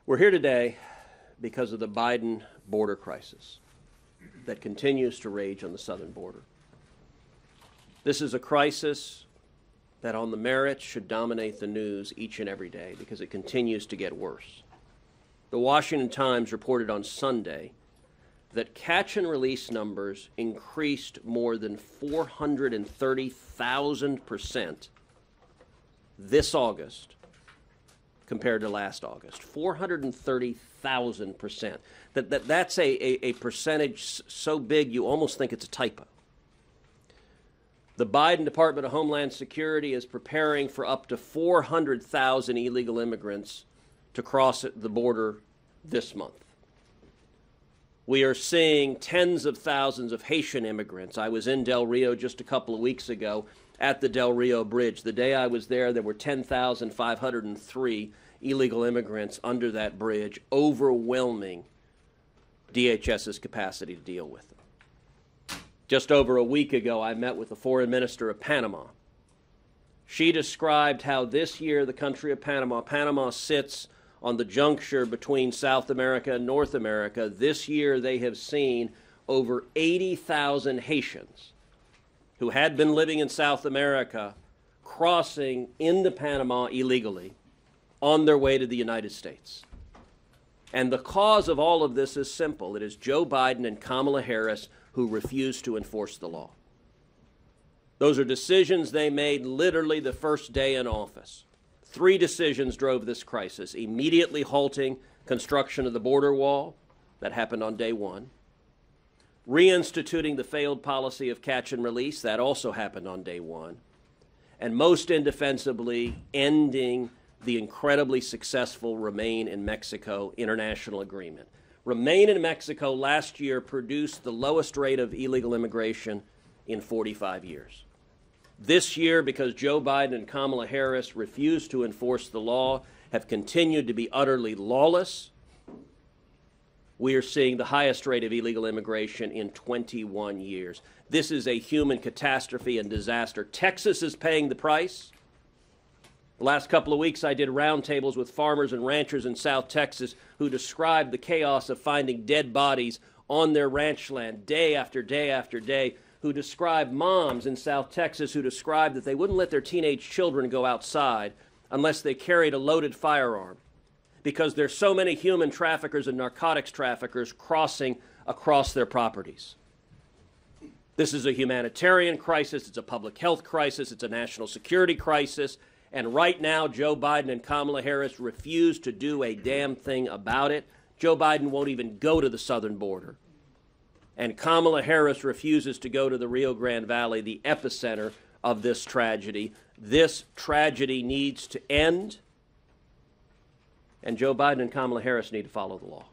We're here today because of the Biden border crisis that continues to rage on the southern border. This is a crisis that on the merits should dominate the news each and every day because it continues to get worse. The Washington Times reported on Sunday that catch and release numbers increased more than 430,000% this August compared to last August. 430,000%. That's a percentage so big you almost think it's a typo. The Biden Department of Homeland Security is preparing for up to 400,000 illegal immigrants to cross the border this month. We are seeing tens of thousands of Haitian immigrants. I was in Del Rio just a couple of weeks ago at the Del Rio Bridge. The day I was there were 10,503 illegal immigrants under that bridge, overwhelming DHS's capacity to deal with them. Just over a week ago, I met with the foreign minister of Panama. She described how this year the country of Panama sits on the juncture between South America and North America. This year they have seen over 80,000 Haitians who had been living in South America crossing into Panama illegally on their way to the United States. And the cause of all of this is simple. It is Joe Biden and Kamala Harris who refuse to enforce the law. Those are decisions they made literally the first day in office. 3 decisions drove this crisis: immediately halting construction of the border wall, that happened on day 1. Reinstituting the failed policy of catch and release, that also happened on day 1. And most indefensibly, ending the incredibly successful Remain in Mexico international agreement. Remain in Mexico last year produced the lowest rate of illegal immigration in 45 years. This year, because Joe Biden and Kamala Harris refused to enforce the law, have continued to be utterly lawless, we are seeing the highest rate of illegal immigration in 21 years. This is a human catastrophe and disaster. Texas is paying the price. The last couple of weeks, I did roundtables with farmers and ranchers in South Texas who described the chaos of finding dead bodies on their ranch land day after day after day, who described moms in South Texas who described that they wouldn't let their teenage children go outside unless they carried a loaded firearm because there's so many human traffickers and narcotics traffickers crossing across their properties. This is a humanitarian crisis. It's a public health crisis. It's a national security crisis. And right now, Joe Biden and Kamala Harris refuse to do a damn thing about it. Joe Biden won't even go to the southern border. And Kamala Harris refuses to go to the Rio Grande Valley, the epicenter of this tragedy. This tragedy needs to end, and Joe Biden and Kamala Harris need to follow the law.